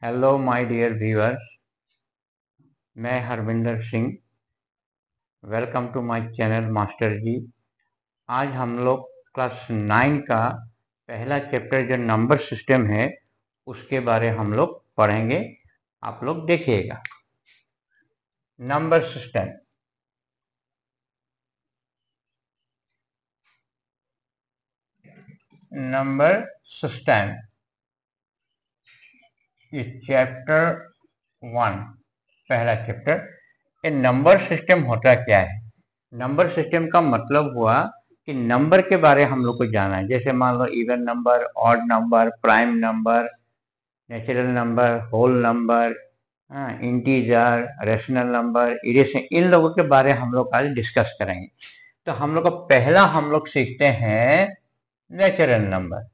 Hello my dear viewers, मैं Harvinder Singh. Welcome to my channel master ji. आज हम लोग क्लास 9 का पहला चैप्टर जो नंबर सिस्टम है उसके बारे हम लोग पढ़ेंगे। आप लोग देखिएगा। नंबर सिस्टम, नंबर सिस्टम ये चैप्टर 1 पहला चैप्टर। ये नंबर सिस्टम होता क्या है? नंबर सिस्टम का मतलब हुआ कि नंबर के बारे हम लोग को जाना है। जैसे मान लो even number, odd number, prime number, natural number, whole number, integer, rational number, irrational, इन लोगों के बारे हम लोग आज डिस्कस करेंगे। तो हम लोग का पहला हम लोग सीखते हैं नेचुरल नंबर।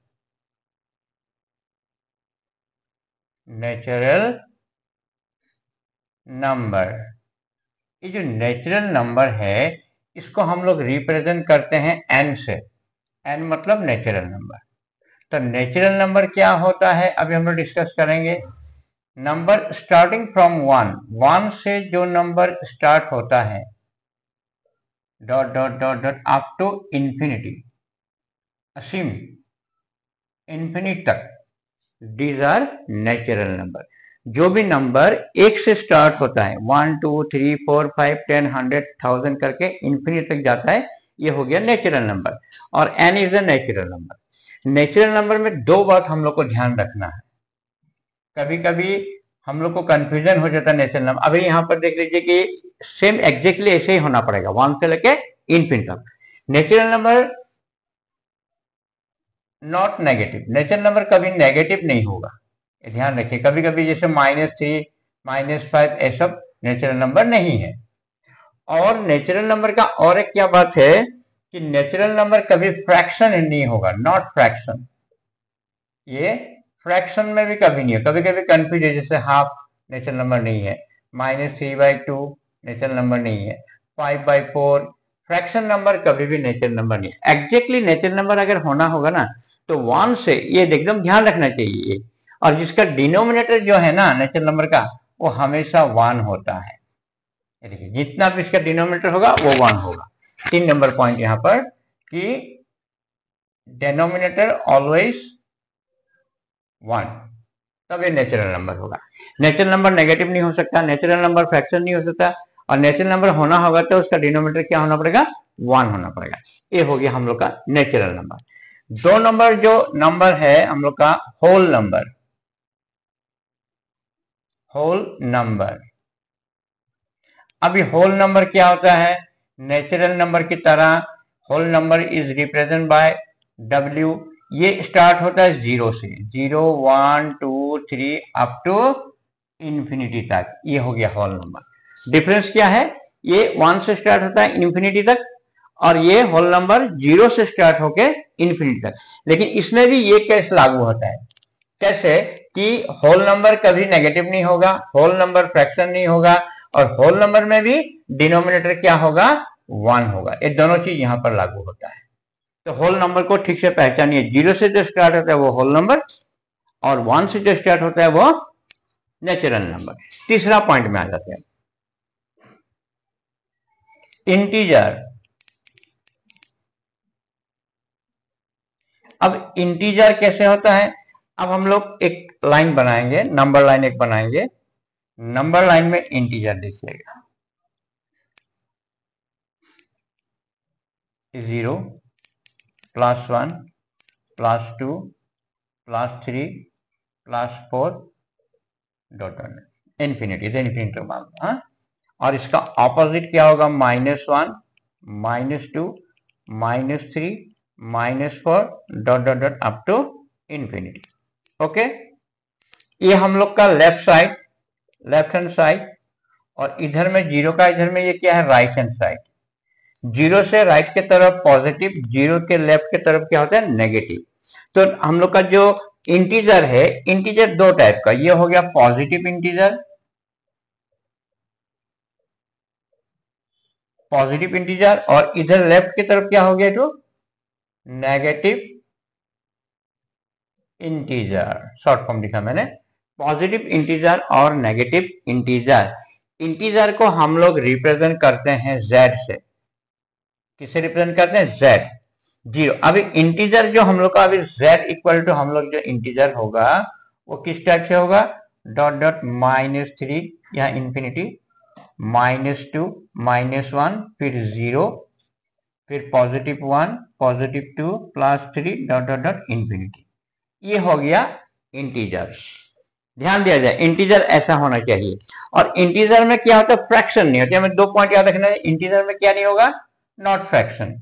नेचुरल नंबर, ये जो नेचुरल नंबर है इसको हम लोग रिप्रेजेंट करते हैं n से। n मतलब नेचुरल नंबर। तो नेचुरल नंबर क्या होता है अभी हम लोग डिस्कस करेंगे। नंबर स्टार्टिंग फ्रॉम 1 से जो नंबर स्टार्ट होता है dot dot dot dot up to infinity, असीम, इंफिनिट तक, दीज आर नेचुरल नंबर। जो भी नंबर एक से स्टार्ट होता है 1 2 3 4 5 10 100 1000 करके इंफिनिट तक जाता है, ये हो गया नेचुरल नंबर। और n is a natural number. Natural number में दो बात हम लोग को ध्यान रखना है। कभी कभी हम लोग को कंफ्यूजन हो जाता है नेचुरल नंबर। अभी यहाँ पर देख लीजिए कि सेम एग्जैक्टली ऐसे ही होना पड़ेगा 1 से लेके इनफिनिट तक। Natural number not negative, natural number कभी नेगेटिव नहीं होगा, ध्यान रखिए। कभी कभी जैसे -3 -5 ये सब नेचुरल नंबर नहीं है। और नेचुरल नंबर का और एक क्या बात है कि नेचुरल नंबर कभी फ्रैक्शन नहीं होगा, नॉट फ्रैक्शन। ये फ्रैक्शन में भी कभी नहीं है। कभी कभी कंफ्यूज है, जैसे हाफ नेचुरल नंबर नहीं है, -3/2 नेचुरल नंबर नहीं है, 5/4 फ्रैक्शन नंबर कभी भी नेचुरल नंबर नहीं है। एग्जैक्टली नेचुरल नंबर अगर होना होगा ना तो 1 से, ये एकदम ध्यान रखना चाहिए। और जिसका डिनोमिनेटर जो है ना नेचुरल नंबर का, वो हमेशा 1 होता है। देखिए जितना भी इसका डिनोमिनेटर होगा वो 1 होगा। 3 नंबर पॉइंट यहाँ पर कि डिनोमिनेटर ऑलवेज 1, तब ये नेचुरल नंबर होगा। नेचुरल नंबर नेगेटिव नहीं हो सकता, नेचुरल नंबर फ्रैक्शन नहीं हो सकता। और नेचुरल नंबर होना होगा तो उसका डिनोमिनेटर क्या होना पड़ेगा? 1 होना पड़ेगा। ये हो गया हम लोग का नेचुरल नंबर। 2 नंबर जो नंबर है हम लोग का होल नंबर। होल नंबर, अभी होल नंबर क्या होता है? नेचुरल नंबर की तरह whole number is represent by W। ये स्टार्ट होता है 0 से, 0 1 2 3 अप टू इंफिनिटी तक, ये हो गया होल नंबर। डिफरेंस क्या है? ये 1 से स्टार्ट होता है इंफिनिटी तक, और ये होल नंबर 0 से स्टार्ट होके इंफिनिटी तक। लेकिन इसमें भी ये केस लागू होता है। कैसे? कि होल नंबर कभी नेगेटिव नहीं होगा, होल नंबर फ्रैक्शन नहीं होगा, और होल नंबर में भी डिनोमिनेटर क्या होगा? 1 होगा। ये दोनों चीज यहां पर लागू होता है। तो होल नंबर को ठीक से पहचानिए। 0 से जो स्टार्ट होता है वो होल नंबर, और 1 से जो स्टार्ट होता है वो नेचुरल नंबर। तीसरा पॉइंट में आ जाते हैं, इंटीजर। अब इंटीजर कैसे होता है? अब हम लोग एक लाइन बनाएंगे, नंबर लाइन एक बनाएंगे। नंबर लाइन में इंटीजर लिखिएगा। 0 +1 +2 +3 +4 डॉट डॉट इंफिनिटी, इनफिनिटी मान लो। हाँ, और इसका ऑपोजिट क्या होगा? -1 -2 -3 -4 dot dot dot up to infinity. Okay, ये हम लोग का left side, left hand side. और इधर में 0 का, इधर में ये क्या है? Right hand side. 0 से राइट के तरफ पॉजिटिव, 0 के लेफ्ट के तरफ क्या होता है? नेगेटिव। तो हम लोग का जो इंटीजर है, इंटीजर दो टाइप का, ये हो गया पॉजिटिव इंटीजर, पॉजिटिव इंटीजर, और इधर लेफ्ट की तरफ क्या हो गया? तो नेगेटिव इंटीजर। शॉर्ट फॉर्म लिखा मैंने, पॉजिटिव इंटीजर और नेगेटिव इंटीजर। इंटीजर को हम लोग रिप्रेजेंट करते हैं z से। किससे रिप्रेजेंट करते हैं? z, 0। अभी इंटीजर जो हम लोग का, अभी z इक्वल टू हम लोग जो इंटीजर होगा वो किस टाइप से होगा? डॉट डॉट -3 या इंफिनिटी, -2, -1, फिर 0, फिर +1, +2, +3, डॉट डॉट डॉट इंफिनिटी। ये हो गया इंटीजर। ध्यान दिया जाए, इंटीजर ऐसा होना चाहिए। और इंटीजर में क्या होता है? फ्रैक्शन नहीं होती। हमें 2 पॉइंट याद रखना है। इंटीजर में क्या नहीं होगा? Not fraction.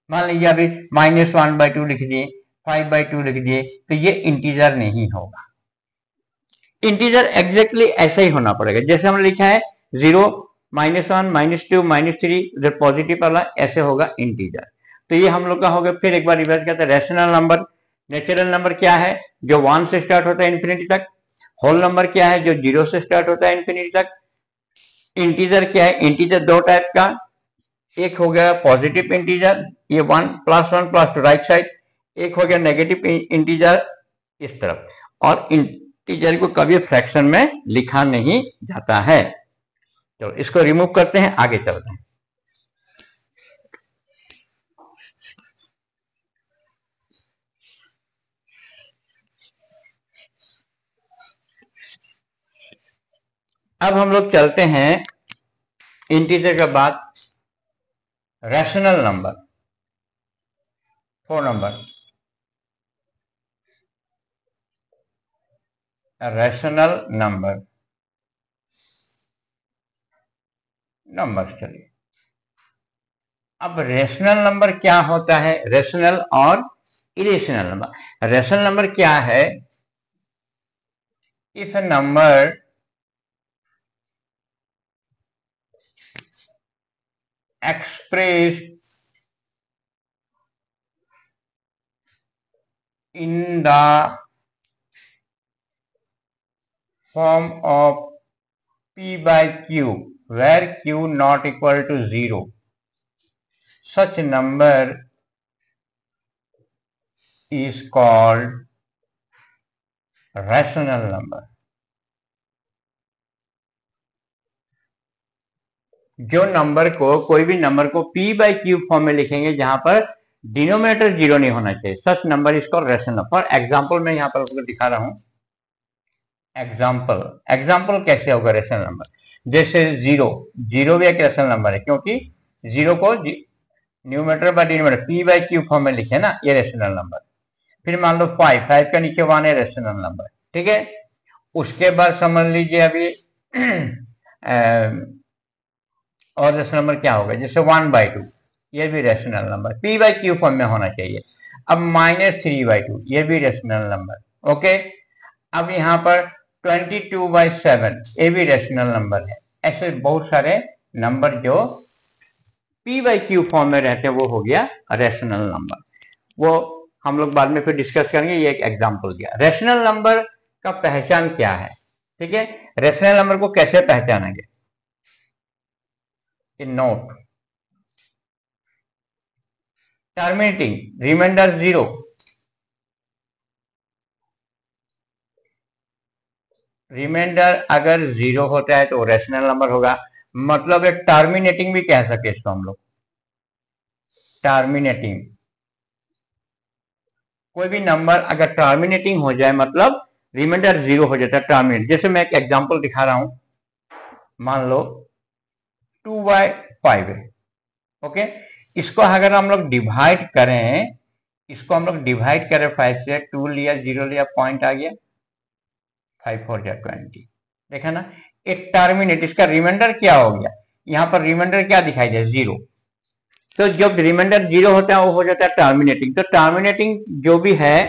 मान लीजिए अभी -1/2 लिख दिए, 5/2 लिख दिए, तो ये इंटीजर नहीं होगा। इंटीजर एग्जैक्टली ऐसा ही होना पड़ेगा जैसे हमने लिखा है 0, -1, -2, -3, इधर पॉजिटिव वाला, ऐसे होगा इंटीजर। तो ये हम लोग का हो गया। फिर एक बार रिवर्स करते हैं। रैशनल नंबर, नेचुरल नंबर क्या है? जो 1 से स्टार्ट होता है इंफिनिटी तक। होल नंबर क्या है? जो 0 से स्टार्ट होता है इंफिनिटी तक। इंटीजर क्या है? इंटीजर दो टाइप का, एक हो गया पॉजिटिव इंटीजर, ये 1 +1 +2 राइट साइड। एक हो गया नेगेटिव इंटीजर इस तरफ। और इंटीजर को कभी फ्रैक्शन में लिखा नहीं जाता है। तो इसको रिमूव करते हैं, आगे चलते हैं। अब हम लोग चलते हैं इंटीजर के बाद rational number, 4 number. Rational number, चलिए। अब रेशनल नंबर क्या होता है? रेशनल और इरेशनल नंबर। रेशनल नंबर क्या है? If A number expressed in the form of p by q where q not equal to 0, such number is called rational number। जो number को, कोई भी नंबर को p by q फॉर्म में लिखेंगे जहां पर डिनोमिनेटर 0 नहीं होना चाहिए, सच number is called rational number. For example मैं यहां पर आपको दिखा रहा हूं। एग्जाम्पल कैसे होगा रेशनल नंबर? जैसे 0 भी एक रेशनल नंबर है, क्योंकि 0 को numerator by denominator p by q form में लिखे ना, ये रेशनल नंबर। फिर मान लो 5 का नीचे 1 है, रेशनल नंबर। ठीक है। उसके बाद समझ लीजिए अभी और रेशनल नंबर क्या होगा? जैसे 1/2, ये भी rational number p by q form में होना चाहिए। अब -3/2, ये भी रेशनल नंबर। ओके। अब यहाँ पर 22/7, ये भी रेशनल नंबर है। ऐसे बहुत सारे नंबर जो p by q फॉर्म में रहते हैं वो हो गया रेशनल नंबर। वो हम लोग बाद में फिर डिस्कस करेंगे। ये एक एग्जांपल दिया। रेशनल नंबर का पहचान क्या है? ठीक है। रेशनल नंबर को कैसे पहचानेंगे? नोट, टर्मिनेटिंग रिमाइंडर 0, रिमाइंडर अगर 0 होता है तो रेशनल नंबर होगा। मतलब एक टर्मिनेटिंग भी कह सके इसको हम लोग। टर्मिनेटिंग, कोई भी नंबर अगर टर्मिनेटिंग हो जाए मतलब रिमाइंडर 0 हो जाता है, टर्मिनेट। जैसे मैं एक एग्जांपल दिखा रहा हूं। मान लो 2/5 है। ओके। इसको अगर हम लोग डिवाइड करें, 5 से, 2 लिया, 0 लिया, पॉइंट आ गया, 5 4 जा 20। देखा ना, एक टर्मिनेट। इसका रिमाइंडर क्या हो गया? यहां पर रिमाइंडर क्या दिखाई दे? 0। तो जब रिमाइंडर 0 होता है वो हो जाता है टर्मिनेटिंग। तो टर्मिनेटिंग जो भी है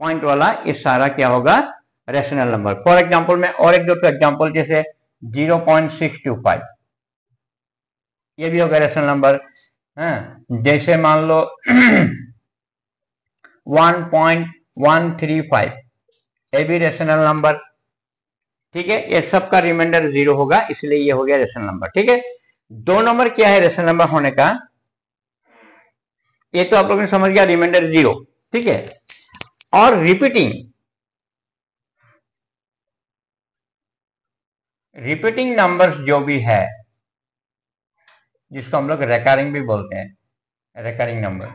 पॉइंट वाला, ये सारा क्या होगा? Rational number. फॉर एग्जांपल मैं और एक दो एग्जांपल, जैसे 0.625, ये भी होगा रेशनल नंबर। जैसे मान लो 1.135, ये भी रेशनल नंबर। ठीक है। ये सबका रिमाइंडर 0 होगा, इसलिए ये हो गया रेशनल नंबर। ठीक है। 2 नंबर क्या है रेशनल नंबर होने का? ये तो आप लोगों ने समझ गया, रिमाइंडर 0। ठीक है। और रिपीटिंग नंबर्स जो भी है, जिसको हम लोग रेकरिंग भी बोलते हैं, रेकरिंग नंबर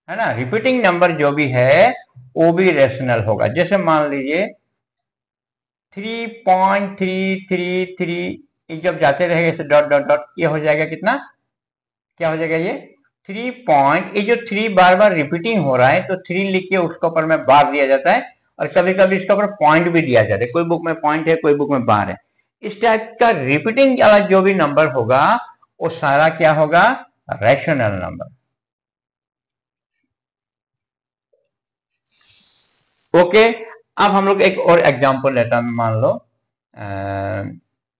है ना, रिपीटिंग नंबर जो भी है वो भी रेशनल होगा। जैसे मान लीजिए 3.333, जब जाते रहेगा डॉट डॉट डॉट, ये हो जाएगा कितना, क्या हो जाएगा ये 3 पॉइंट, ये जो 3 बार बार रिपीटिंग हो रहा है तो 3 लिख के उसके ऊपर में बार दिया जाता है, और कभी कभी इसके ऊपर पॉइंट भी दिया जाता है, कोई बुक में पॉइंट है, कोई बुक में बार है। इस टाइप का रिपीटिंग वाला जो भी नंबर होगा वो सारा क्या होगा, रैशनल नंबर। ओके, अब हम लोग एक और एग्जांपल लेता हूं, मान लो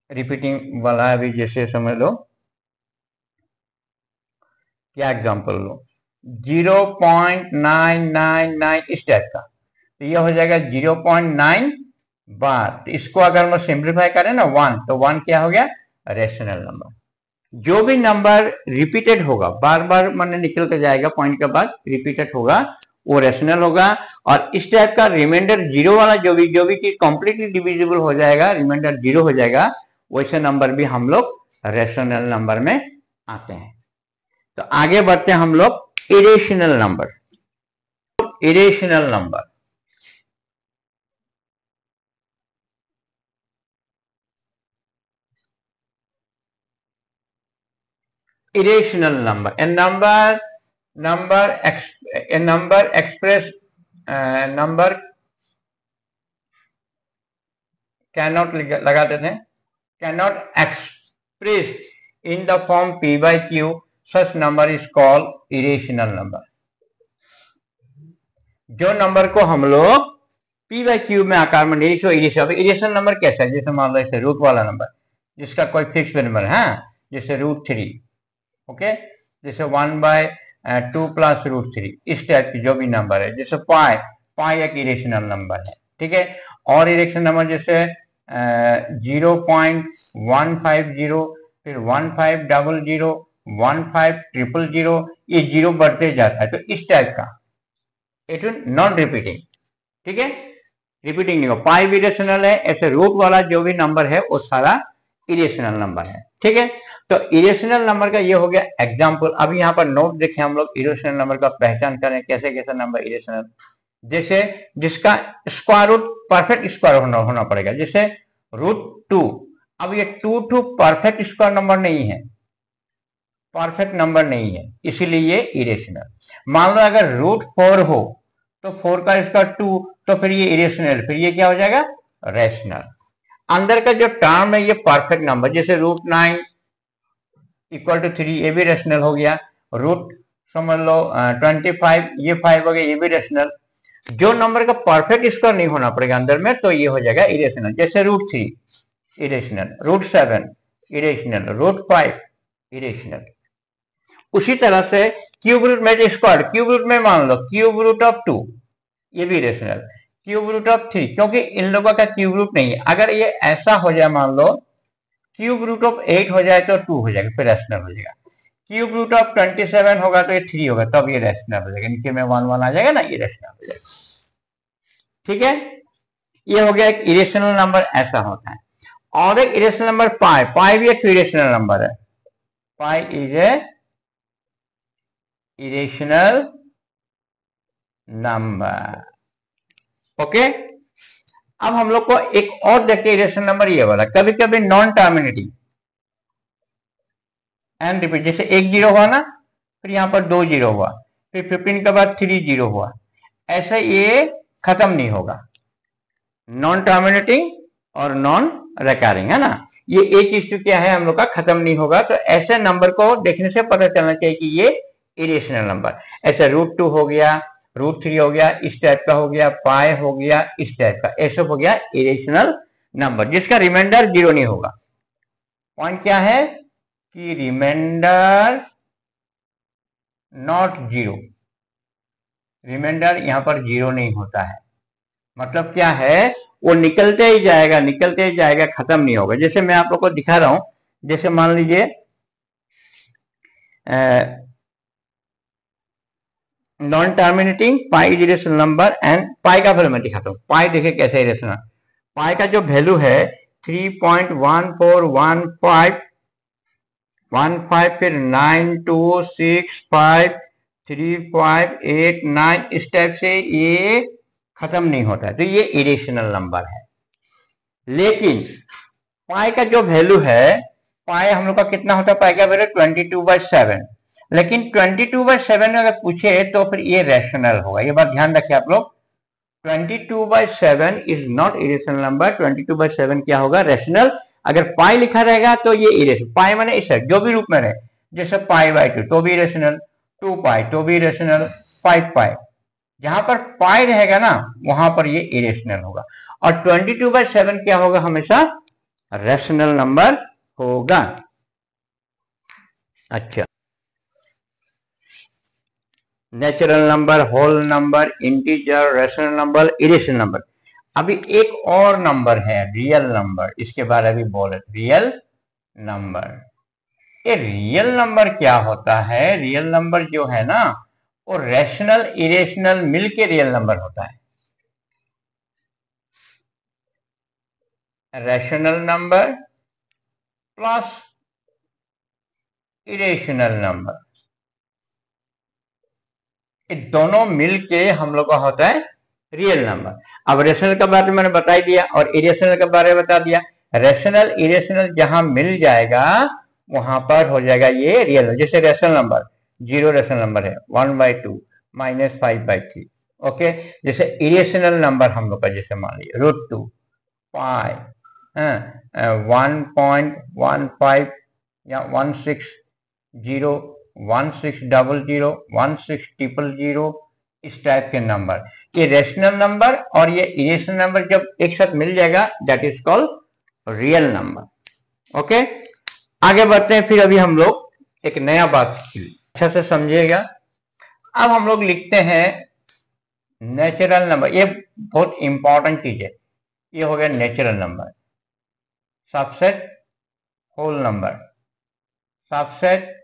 रिपीटिंग वाला अभी, जैसे समझ लो क्या एग्जांपल लो, 0.999 इस टाइप का, तो ये हो जाएगा 0.9 बार। तो इसको अगर हम सिंप्लीफाई करें ना 1, तो 1 क्या हो गया, रेशनल नंबर। जो भी नंबर रिपीटेड होगा, बार बार माने निकल के जाएगा पॉइंट के बाद, रिपीटेड होगा, वो रेशनल होगा। और इस टाइप का रिमाइंडर जीरो वाला जो भी कि कंप्लीटली डिविजिबल हो जाएगा, रिमाइंडर जीरो हो जाएगा, वैसे नंबर भी हम लोग रेशनल नंबर में आते हैं। तो आगे बढ़ते हैं हम लोग irrational number. Irrational number, irrational number, a number express number cannot लगाते थे, cannot express in the form p by q, such number is called irrational number। जो नंबर को हम लोग p by q में आकार में नहीं, सो इरेशनल नंबर कैसा है, जैसे मान लो इसे रूट वाला नंबर जिसका कोई फिक्स नंबर है, जैसे √3, ओके, जैसे 1/2 + √3, इस टाइप की जो भी नंबर है, जैसे पाई एक इरेशनल नंबर है, ठीक है। और इरेशनल नंबर जैसे 0.150, फिर 1500, 1500, ये जीरो बढ़ते जाता है, तो इस टाइप का इट नॉन रिपीटिंग, ठीक है, रिपीटिंग नहीं हो। पाई भी इरेशनल है, ऐसे रूट वाला जो भी नंबर है वो सारा इरेशनल नंबर है, ठीक है। तो इरेशनल नंबर का ये हो गया एग्जांपल। अब यहाँ पर नोट देखें हम लोग, इरेशनल नंबर का पहचान करें, कैसे कैसे नंबर इरेशनल, जैसे जिसका स्क्वायर रूट परफेक्ट स्क्वायर होना पड़ेगा, जैसे √2। अब ये 2 परफेक्ट स्क्वायर नंबर नहीं है, परफेक्ट नंबर नहीं है, इसीलिए ये इरेशनल। मान लो अगर √4 हो तो 4 का स्क्वायर 2, तो फिर ये इरेशनल, फिर ये क्या हो जाएगा, रैशनल। अंदर का जो टर्म है ये परफेक्ट नंबर, जैसे √9 = 3, ये भी रेशनल हो गया। रूट समझ लो 25, ये 5 हो गया, ये भी रेशनल। जो नंबर का परफेक्ट स्क्वायर नहीं होना पड़ेगा अंदर में, तो ये हो जाएगा इरेशनल, जैसे √3 इरेशनल, √7 इरेशनल, √5 इरेशनल। उसी तरह से क्यूब रूट में स्क्वायर, क्यूब रूट में मान लो क्यूब रूट ऑफ 2, ये भी रेशनल। क्यूब रूट ऑफ 3, क्योंकि इन लोगों का क्यूब रूट नहीं है, अगर ये ऐसा हो जाए, मान लो क्यूब रूट ऑफ 8 हो जाए तो 2 हो जाएगा, फिर रेशनल हो जाएगा। क्यूब रूट ऑफ 27 होगा तो ये 3 होगा, तब ये रेशनल हो जाएगा, नीचे में 1 1 आ जाएगा ना, ये रेशनल हो जाएगा, ठीक है। ये हो गया एक इरेशनल नंबर, ऐसा होता है। और एक इरेशनल नंबर पाई भी एक इरेशनल नंबर है, pi is a irrational number, okay. अब हम लोग को एक और देखते हैं इरेशनल नंबर, ये वाला कभी कभी नॉन टर्मिनेटिंग एंड रिपीट, जैसे 1 0 हुआ ना, फिर यहाँ पर 2 0 हुआ, फिर 15 के बाद 3 0 हुआ, ऐसा ये खत्म नहीं होगा, नॉन टर्मिनेटिंग और नॉन रिकरिंग, है ना। ये एक चीज क्या है हम लोग का, खत्म नहीं होगा। तो ऐसे नंबर को देखने से पता चलना चाहिए कि ये इरेशनल नंबर, ऐसे √2 हो गया, √3 हो गया, इस टाइप का हो गया, पाई हो गया, इस टाइप का, ऐसे हो गया इरेशनल नंबर, जिसका रिमाइंडर 0 नहीं होगा। पॉइंट क्या है कि रिमाइंडर नॉट 0, रिमाइंडर यहां पर 0 नहीं होता है, मतलब क्या है, वो निकलते ही जाएगा, निकलते ही जाएगा, खत्म नहीं होगा। जैसे मैं आप लोग को दिखा रहा हूं, जैसे मान लीजिए non terminating pi is irrational number and pi का वैल्यू मैं दिखाता हूँ। पाई देखिए कैसे इरेशनल, पाई का जो वैल्यू है 3.1415 फिर 92653589 इस टाइप से ये खत्म नहीं होता है, तो ये इरेशनल नंबर है। लेकिन पाई का जो वैल्यू है, पाई हम लोग का कितना होता है, पाई का वैल्यू 22/7, लेकिन 22/7 अगर पूछे तो फिर ये रैशनल होगा। ये बात ध्यान रखिए आप लोग, 22/7 इज नॉट इरेशनल नंबर, 22/7 क्या होगा, रैशनल। अगर पाई लिखा रहेगा तो ये इरेशनल, पाई माने इसे जो भी रूप में रहे, जैसे पाई/2 तो भी इरेशनल, 2 पाई तो भी इरेशनल, 5 पाई, जहां पर पाई रहेगा ना वहां पर ये इरेशनल होगा। और 22/7 क्या होगा, हमेशा रैशनल नंबर होगा। अच्छा, natural number, whole number, integer, rational number, irrational number. अभी एक और नंबर है रियल नंबर, इसके बारे में बोले रियल नंबर। ये रियल नंबर क्या होता है, रियल नंबर जो है ना वो रैशनल इरेशनल मिलके रियल नंबर होता है। Rational number plus irrational number, ये दोनों मिलके हम लोग का होता है रियल नंबर। अब रेशनल के बारे में मैंने बता ही दिया और इरेशनल के बारे में बता दिया। रेशनल इरेशनल जहां मिल जाएगा वहां पर हो जाएगा ये रियल नंबर। जैसे रेशनल नंबर 0 रेशनल नंबर है 1/2 -5/3। ओके, जैसे इरेशनल नंबर हम लोग का जैसे मान लीजिए √2 पाई 1.15 या 160 1600 16000 इस टाइप के नंबर, ये रेशनल नंबर और ये इरेशनल नंबर जब एक साथ मिल जाएगा that is called real number. Okay, आगे बढ़ते हैं। फिर अभी हम लोग एक नया बात अच्छा से समझिएगा। अब हम लोग लिखते हैं नेचुरल नंबर, ये बहुत इंपॉर्टेंट चीज है। ये हो गया natural number, subset whole number, subset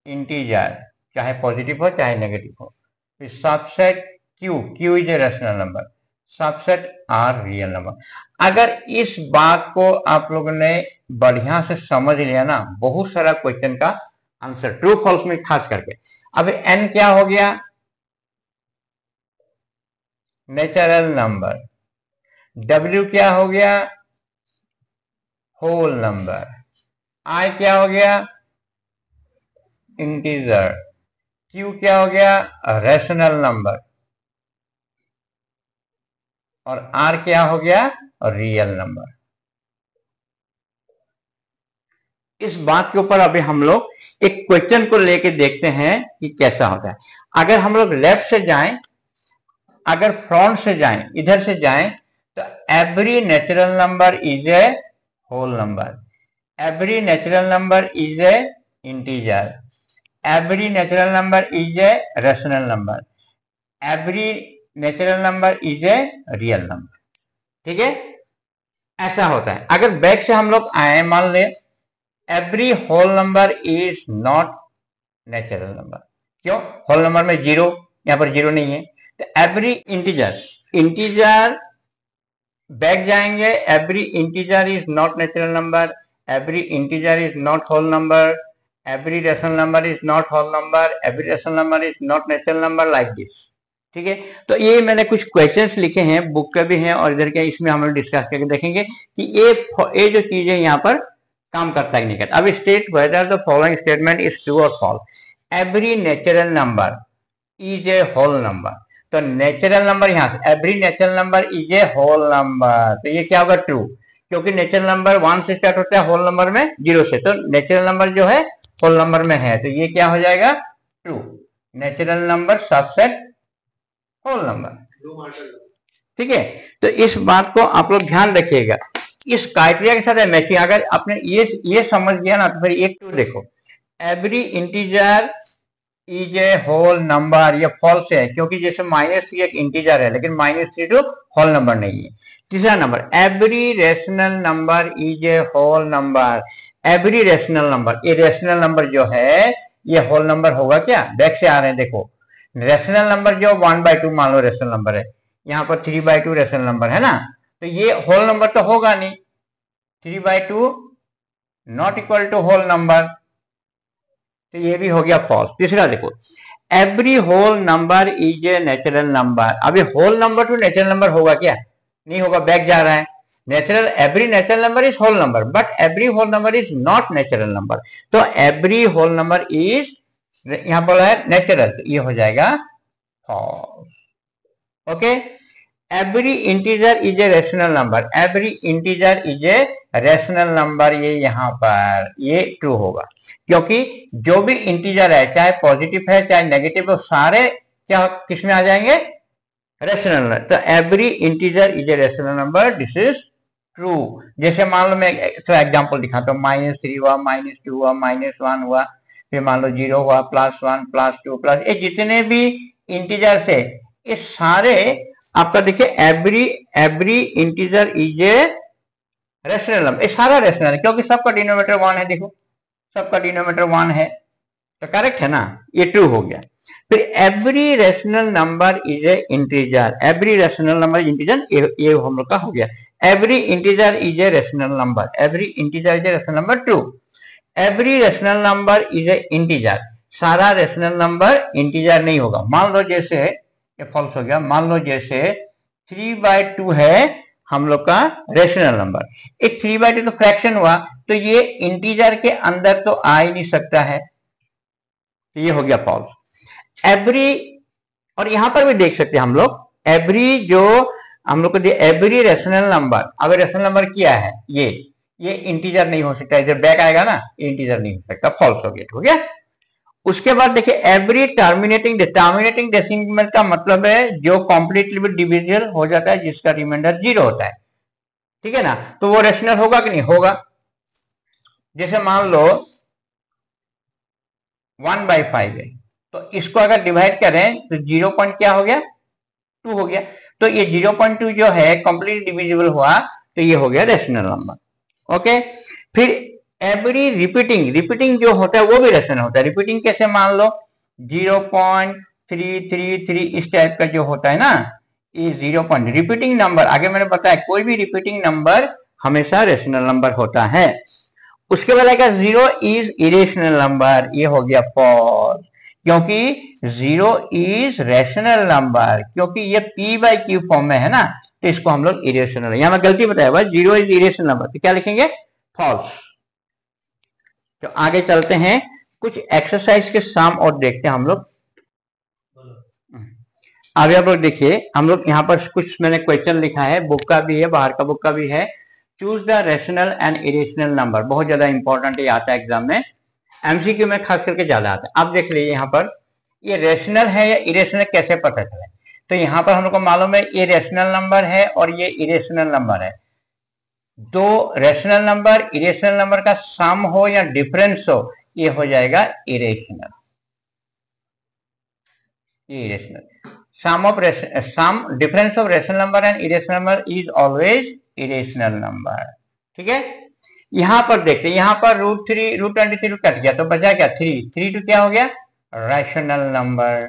integer चाहे पॉजिटिव हो चाहे नेगेटिव हो, फिर subset Q is a rational number, subset R real number. अगर इस बात को आप लोगों ने बढ़िया से समझ लिया ना, बहुत सारा क्वेश्चन का आंसर ट्रू फॉल्स में खास करके। अब एन क्या हो गया, नेचुरल नंबर, डब्ल्यू क्या हो गया, होल नंबर, आई क्या हो गया, इंटीजर, क्यू क्या हो गया, रैशनल नंबर, और आर क्या हो गया, रियल नंबर। इस बात के ऊपर अभी हम लोग एक क्वेश्चन को लेके देखते हैं कि कैसा होता है। अगर हम लोग लेफ्ट से जाएं, अगर फ्रंट से जाएं, इधर से जाएं, तो every natural number is a whole number, every natural number is a integer, every natural number is a rational number, every natural number is a real number. ठीक है, ऐसा होता है। अगर बैक से हम लोग आए, मान ले every whole number is not natural number. क्यों, होल नंबर में 0, यहां पर 0 नहीं है। तो एवरी इंटीजर, इंटीजर बैक जाएंगे, every integer is not natural number, every integer is not whole number, every rational number is not whole number, every rational number is not natural number, like this. ठीक है, तो ये मैंने कुछ questions लिखे हैं, book के भी हैं और इधर के, इसमें हम लोग डिस्कस करके देखेंगे कि ये जो चीज है यहाँ पर काम करता है नहीं करता। अब state whether the following statement is true और false. Every natural number is a whole number, तो नेचुरल नंबर यहां से every natural number is a whole number, तो ये क्या होगा, ट्रू, क्योंकि नेचुरल नंबर 1 से स्टार्ट होता है, होल नंबर में 0 से, तो नेचुरल नंबर जो है होल नंबर में है, तो ये क्या हो जाएगा, true. Natural number subset whole number. ठीक है, तो इस बात को आप लोग ध्यान रखिएगा, इस क्राइटेरिया के साथ मैचिंग। अगर आपने ये समझ गया ना, तो फिर एक टू देखो, every integer is a whole number, ये फॉल्स है, क्योंकि जैसे -3 एक इंटीजर है, लेकिन -3 तो होल नंबर नहीं है। तीसरा number, every rational number is a whole number, every rational number, ये रेशनल नंबर जो है ये होल नंबर होगा क्या, बैक से आ रहे हैं देखो, रेशनल नंबर जो 1/2 मान लो रेशनल नंबर है, यहाँ पर 3/2 रेशनल नंबर है ना, तो ये होल नंबर तो होगा नहीं, 3/2 not equal to whole number, तो ये भी हो गया फॉल्स। तीसरा देखो, every whole number is a natural number. अभी whole number to natural number होगा क्या? नहीं होगा, बैक जा रहा है। Natural, every natural number is whole number, but every whole number is not natural number. तो एवरी होल नंबर इज, यहां बोला है नेचुरल, तो ये हो जाएगा false. Okay, every integer is a rational number, every integer is a rational number, ये यहां पर ये ट्रू होगा, क्योंकि जो भी इंटीजर है, चाहे पॉजिटिव है चाहे नेगेटिव, वो सारे क्या किस में आ जाएंगे? Rational number. तो every integer is a rational number, this is true. जैसे मान लो मैं थोड़ा एग्जांपल दिखाता हूँ, -3 हुआ, -2 हुआ, -1 हुआ, फिर मान लो 0 हुआ, +1, +2, प्लस, ये जितने भी इंटीजर है ये सारे आपका देखिए every integer is a rational number, ये सारा रेशनल है, क्योंकि सबका डिनोमिनेटर 1 है। देखो सबका डिनोमिनेटर 1 है, तो करेक्ट है ना, ये ट्रू हो गया। फिर every rational number is a integer, every rational number integer, ये हम लोग का हो गया। Every integer is a rational number, every integer is a rational number, true. Every rational number is a integer, सारा रेशनल नंबर इंटीजर नहीं होगा। मान लो जैसे ये फॉल्स हो गया, मान लो जैसे 3/2 है हम लोग का रेशनल नंबर, एक 3/2 तो फ्रैक्शन हुआ, तो ये इंटीजर के अंदर तो आ ही नहीं सकता है, तो ये हो गया फॉल्स। एवरी, और यहां पर भी देख सकते हैं हम लोग, एवरी जो हम लोग को एवरी रेशनल नंबर, अब रेशनल नंबर क्या है, ये इंटीजर नहीं हो सकता, इधर बैक आएगा ना, इंटीजर नहीं हो सकता, फॉल्स हो गया, हो गया। उसके बाद देखिए एवरी टर्मिनेटिंग डेसिमल का मतलब है जो कॉम्प्लीटली डिविजिबल हो जाता है, जिसका रिमाइंडर 0 होता है, ठीक है ना, तो वो रेशनल होगा कि नहीं होगा। जैसे मान लो 1/5 है, तो इसको अगर डिवाइड करें तो 0 पॉइंट क्या हो गया, 2 हो गया, तो ये 0.2 जो है कंप्लीट डिविजिबल हुआ, तो ये हो गया रेशनल नंबर। ओके, फिर एवरी रिपीटिंग जो होता है वो भी रेशनल होता है। रिपीटिंग कैसे, मान लो 0.333 इस टाइप का जो होता है ना, ये 0 पॉइंट रिपीटिंग नंबर, आगे मैंने बताया कोई भी रिपीटिंग नंबर हमेशा रेशनल नंबर होता है। उसके बाद आएगा 0 इज इरेशनल नंबर, ये हो गया फॉल्स, क्योंकि 0 इज रेशनल नंबर, क्योंकि ये p/q फॉर्म में है ना, तो इसको हम लोग इरेशनल, यहां मैं गलती बताया हुआ, 0 इज इरेशनल नंबर, तो क्या लिखेंगे, फॉल्स। तो आगे चलते हैं, कुछ एक्सरसाइज के सम और देखते हैं हम लोग। अभी आप लोग देखिए, हम लोग यहाँ पर कुछ मैंने क्वेश्चन लिखा है, बुक का भी है, बाहर का बुक का भी है। Choose the rational and irrational number, बहुत ज्यादा इंपॉर्टेंट ये आता है एग्जाम में, एमसीक्यू में खास करके ज्यादा आता है। आप देख लीजिए यहाँ पर ये रेशनल है या इरेशनल कैसे पता चले, तो यहाँ पर हम लोग को मालूम है ये रेशनल नंबर है और ये इरेशनल नंबर है। दो रेशनल नंबर इरेशनल नंबर का सम हो या डिफरेंस हो, ये हो जाएगा इरेशनल, ये irrational. Sum difference of rational number and irrational number is always irrational number, ठीक है। यहां पर देखते हैं, यहां पर √3 √23 कट गया, तो बचा क्या, 3 तो क्या हो गया, रैशनल नंबर,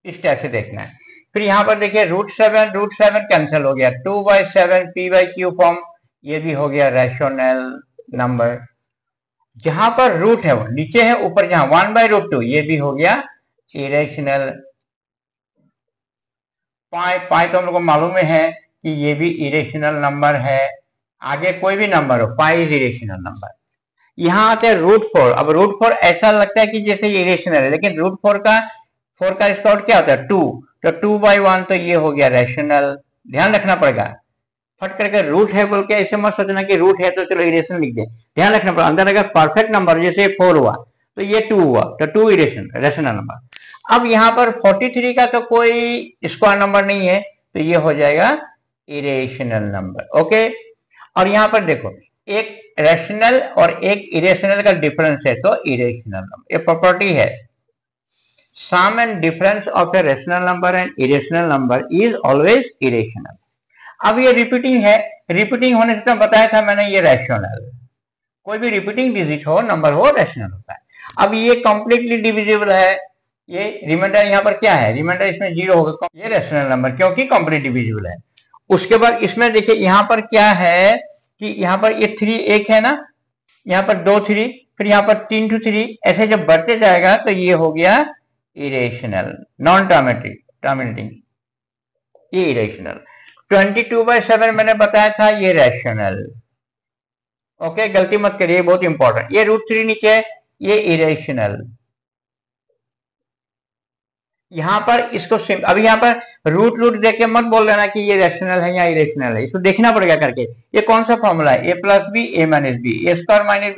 इस टाइप से देखना है। फिर यहां पर देखिए √7 कैंसिल हो गया, 2/7 p/q फॉर्म, ये भी हो गया रैशनल नंबर। जहां पर रूट है वो नीचे है, ऊपर जहां 1/√2, ये भी हो गया इरेशनल। पाई तो हम लोग को मालूम है कि ये भी इरेशनल नंबर है, आगे कोई भी नंबर हो, पाई इज इरेशनल नंबर। यहाँ आते हैं √4, अब √4 ऐसा लगता है कि जैसे ये इरेशनल है, लेकिन √4 का स्क्वायर क्या होता है, 2, तो 2/1, तो ये हो गया रैशनल। ध्यान रखना पड़ेगा, फट करके रूट है बोल के ऐसे मत सोचना कि रूट है तो चलो इरेशनल लिख दे, ध्यान रखना पड़ेगा। अंदर अगर परफेक्ट नंबर जैसे 4 हुआ तो ये 2 हुआ, तो 2 रेशनल नंबर। अब यहाँ पर 43 का तो कोई स्क्वायर नंबर नहीं है, तो ये हो जाएगा इरेशनल नंबर। ओके, और यहाँ पर देखो एक रेशनल और एक इरेशनल का डिफरेंस है, तो इरेशनल नंबर, ये प्रॉपर्टी है। Sum and difference of a rational number and irrational number is always irrational. अब ये रिपीटिंग है, रिपीटिंग होने से तो बताया था मैंने, ये रैशनल, कोई भी रिपीटिंग डिजिट हो, नंबर हो, रैशनल होता है। अब ये कंप्लीटली डिविजिबल है, ये रिमाइंडर यहाँ पर क्या है, रिमाइंडर इसमें 0 होगा, ये रैशनल नंबर क्योंकि कंप्लीट डिविजिबल है। उसके बाद इसमें देखिए यहाँ पर क्या है कि यहाँ पर ये 3 एक है ना, यहाँ पर 2 3, फिर यहाँ पर 3 to 3, ऐसे जब बढ़ते जाएगा तो ये हो गया इरेशनल, नॉन टर्मिनेटिंग, ये इरेशनल। 22/7 मैंने बताया था ये रैशनल। ओके, गलती मत करिए, बहुत इंपॉर्टेंट। ये √3 नीचे है, ये इरेशनल। यहां पर इसको अभी यहाँ पर रूट देख के मत बोल देना कि ये रैशनल है या इरेशनल है, इसको देखना पड़ेगा करके। ये कौन सा फॉर्मूला है, a+b a-b, a² - b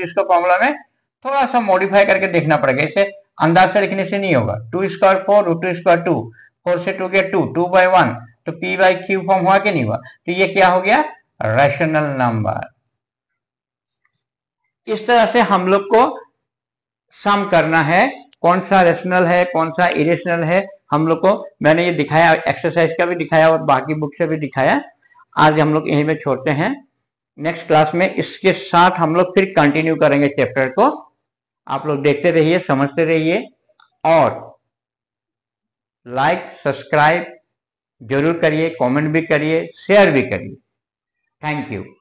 इसको फॉर्मूला में थोड़ा सा मॉडिफाई करके देखना पड़ेगा, इसे अंदाज से लिखने से नहीं होगा। 2² 4 √2² 2, 4 से 2 गया 2, 2/1, तो p/q फॉर्म हुआ कि नहीं हुआ, तो ये क्या हो गया, रैशनल नंबर। इस तरह से हम लोग को सम करना है, कौन सा रैशनल है कौन सा इरेशनल है, हम लोग को मैंने ये दिखाया, एक्सरसाइज का भी दिखाया और बाकी बुक से भी दिखाया। आज हम लोग यहीं में छोड़ते हैं, नेक्स्ट क्लास में इसके साथ हम लोग फिर कंटिन्यू करेंगे चैप्टर को। आप लोग देखते रहिए, समझते रहिए और लाइक सब्सक्राइब जरूर करिए, कमेंट भी करिए, शेयर भी करिए। Thank you.